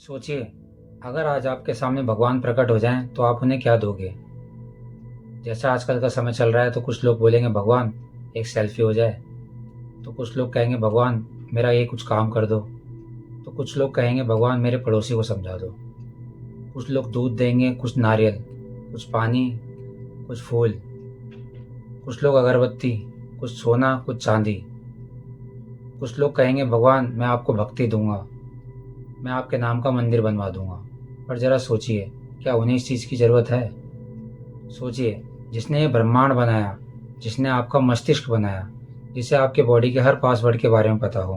सोचिए, अगर आज आपके सामने भगवान प्रकट हो जाएं तो आप उन्हें क्या दोगे। जैसा आजकल का समय चल रहा है तो कुछ लोग बोलेंगे भगवान एक सेल्फी हो जाए, तो कुछ लोग कहेंगे भगवान मेरा ये कुछ काम कर दो, तो कुछ लोग कहेंगे भगवान मेरे पड़ोसी को समझा दो। कुछ लोग दूध देंगे, कुछ नारियल, कुछ पानी, कुछ फूल, कुछ लोग अगरबत्ती, कुछ सोना, कुछ चांदी। कुछ लोग कहेंगे भगवान मैं आपको भक्ति दूंगा, मैं आपके नाम का मंदिर बनवा दूंगा। पर जरा सोचिए, क्या उन्हें इस चीज़ की ज़रूरत है? सोचिए, जिसने ये ब्रह्मांड बनाया, जिसने आपका मस्तिष्क बनाया, जिसे आपके बॉडी के हर पासवर्ड के बारे में पता हो,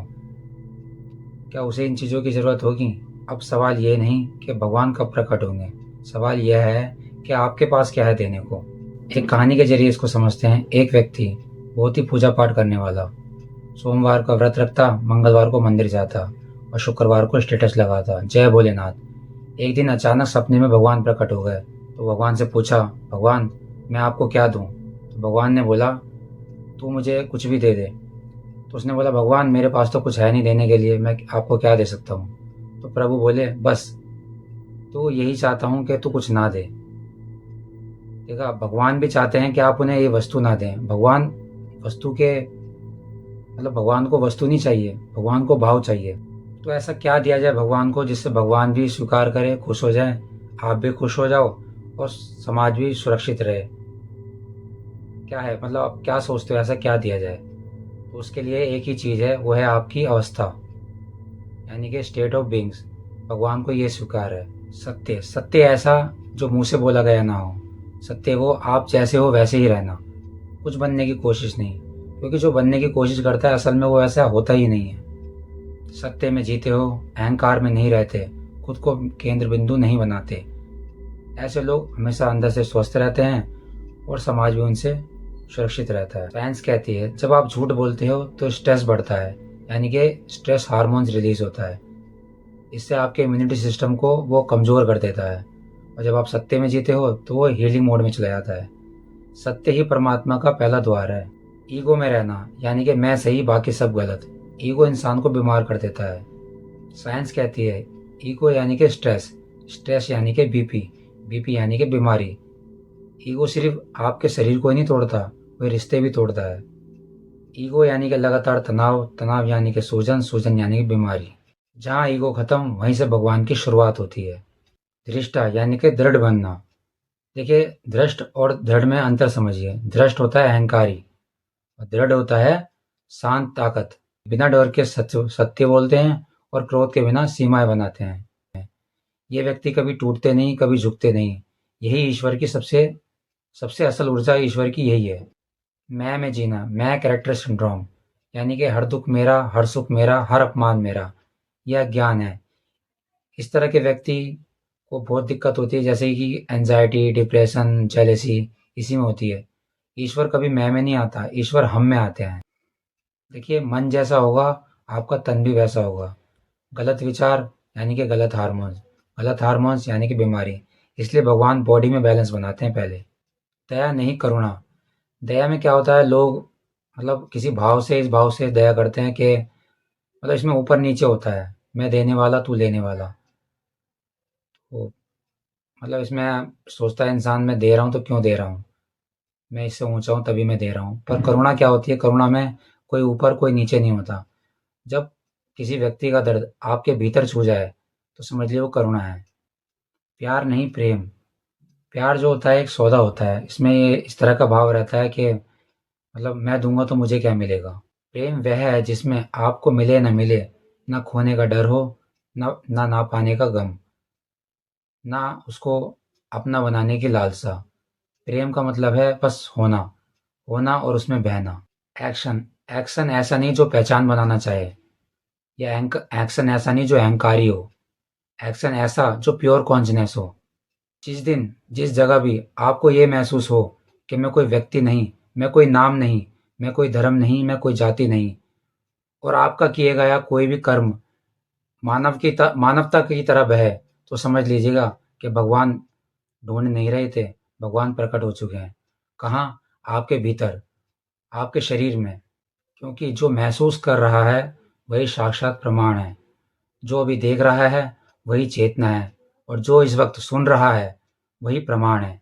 क्या उसे इन चीज़ों की ज़रूरत होगी? अब सवाल ये नहीं कि भगवान कब प्रकट होंगे, सवाल यह है कि आपके पास क्या है देने को। एक कहानी के जरिए इसको समझते हैं। एक व्यक्ति बहुत ही पूजा पाठ करने वाला, सोमवार का व्रत रखता, मंगलवार को मंदिर जाता और शुक्रवार को स्टेटस लगाता जय भोलेनाथ। एक दिन अचानक सपने में भगवान प्रकट हो गए, तो भगवान से पूछा भगवान मैं आपको क्या दूं? तो भगवान ने बोला तू मुझे कुछ भी दे दे। तो उसने बोला भगवान मेरे पास तो कुछ है नहीं देने के लिए, मैं आपको क्या दे सकता हूँ? तो प्रभु बोले बस, तो यही चाहता हूँ कि तू कुछ ना दे। देखा, भगवान भी चाहते हैं कि आप उन्हें ये वस्तु ना दें। भगवान वस्तु के भगवान को वस्तु नहीं चाहिए, भगवान को भाव चाहिए। तो ऐसा क्या दिया जाए भगवान को जिससे भगवान भी स्वीकार करे, खुश हो जाए, आप भी खुश हो जाओ और समाज भी सुरक्षित रहे। क्या है, आप क्या सोचते हो ऐसा क्या दिया जाए? तो उसके लिए एक ही चीज़ है, वो है आपकी अवस्था, यानी कि स्टेट ऑफ बीइंग्स। भगवान को ये स्वीकार है। सत्य, सत्य ऐसा जो मुंह से बोला गया ना हो। सत्य वो आप जैसे हो वैसे ही रहना, कुछ बनने की कोशिश नहीं, क्योंकि जो बनने की कोशिश करता है असल में वो ऐसा होता ही नहीं है। सत्य में जीते हो, अहंकार में नहीं रहते, खुद को केंद्र बिंदु नहीं बनाते। ऐसे लोग हमेशा अंदर से स्वस्थ रहते हैं और समाज भी उनसे सुरक्षित रहता है। साइंस कहती है जब आप झूठ बोलते हो तो स्ट्रेस बढ़ता है, यानी कि स्ट्रेस हार्मोन्स रिलीज होता है। इससे आपके इम्यूनिटी सिस्टम को वो कमज़ोर कर देता है। और जब आप सत्य में जीते हो तो वो हीलिंग मोड में चला जाता है। सत्य ही परमात्मा का पहला द्वार है। ईगो में रहना, यानी कि मैं सही बाकी सब गलत, ईगो इंसान को बीमार कर देता है। साइंस कहती है ईगो यानी कि स्ट्रेस, स्ट्रेस यानी कि बीपी, बीपी यानी कि बीमारी। ईगो सिर्फ आपके शरीर को ही नहीं तोड़ता, वह रिश्ते भी तोड़ता है। ईगो यानी कि लगातार तनाव, तनाव यानी कि सूजन, सूजन यानी कि बीमारी। जहाँ ईगो खत्म वहीं से भगवान की शुरुआत होती है। दृष्टा यानी कि दृढ़ बनना। देखिए, दृष्ट और दृढ़ में अंतर समझिए। दृष्ट होता है अहंकारी और दृढ़ होता है शांत ताकत। बिना डर के सत्य सत्य बोलते हैं और क्रोध के बिना सीमाएं बनाते हैं। ये व्यक्ति कभी टूटते नहीं, कभी झुकते नहीं। यही ईश्वर की सबसे सबसे असल ऊर्जा, ईश्वर की यही है। मैं में जीना, मैं कैरेक्टर सिंड्रोम, यानी कि हर दुख मेरा, हर सुख मेरा, हर अपमान मेरा, यह ज्ञान है। इस तरह के व्यक्ति को बहुत दिक्कत होती है, जैसे कि एंजाइटी, डिप्रेशन, जेलेसी, इसी में होती है। ईश्वर कभी मैं में नहीं आता, ईश्वर हम में आते हैं। देखिए, मन जैसा होगा आपका तन भी वैसा होगा। गलत विचार यानी कि गलत हार्मोन्स, गलत हार्मोन्स यानी कि बीमारी। इसलिए भगवान बॉडी में बैलेंस बनाते हैं पहले। दया नहीं करुणा। दया में क्या होता है, लोग किसी भाव से, इस भाव से दया करते हैं कि इसमें ऊपर नीचे होता है, मैं देने वाला तू लेने वाला। तो इसमें सोचता है इंसान मैं दे रहा हूँ तो क्यों दे रहा हूँ, मैं इससे ऊंचा हूँ तभी मैं दे रहा हूँ। पर करुणा क्या होती है? करुणा में कोई ऊपर कोई नीचे नहीं होता। जब किसी व्यक्ति का दर्द आपके भीतर छू जाए तो समझ लियो वो करुणा है। प्यार नहीं, प्रेम। प्यार जो होता है एक सौदा होता है, इसमें ये इस तरह का भाव रहता है कि मैं दूंगा तो मुझे क्या मिलेगा। प्रेम वह है जिसमें आपको मिले ना मिले, ना खोने का डर हो, ना पाने का गम, ना उसको अपना बनाने की लालसा। प्रेम का मतलब है बस होना, होना और उसमें बहना। एक्शन, एक्शन ऐसा नहीं जो पहचान बनाना चाहे, या एक्शन ऐसा नहीं जो अहंकारी हो। एक्शन ऐसा जो प्योर कॉन्शनेस हो। जिस दिन जिस जगह भी आपको ये महसूस हो कि मैं कोई व्यक्ति नहीं, मैं कोई नाम नहीं, मैं कोई धर्म नहीं, मैं कोई जाति नहीं, और आपका किए गया कोई भी कर्म मानवता की तरह बहे, तो समझ लीजिएगा कि भगवान ढूंढ नहीं रहे थे, भगवान प्रकट हो चुके हैं। कहाँ? आपके भीतर, आपके शरीर में। क्योंकि जो महसूस कर रहा है वही साक्षात प्रमाण है। जो अभी देख रहा है वही चेतना है, और जो इस वक्त सुन रहा है वही प्रमाण है।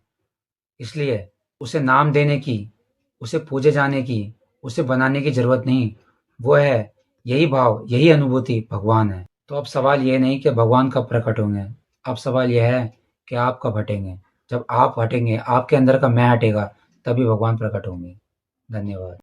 इसलिए उसे नाम देने की, उसे पूजे जाने की, उसे बनाने की ज़रूरत नहीं। वो है, यही भाव, यही अनुभूति भगवान है। तो अब सवाल ये नहीं कि भगवान कब प्रकट होंगे, अब सवाल यह है कि आप कब हटेंगे। जब आप हटेंगे, आपके अंदर का मैं हटेगा, तभी भगवान प्रकट होंगे। धन्यवाद।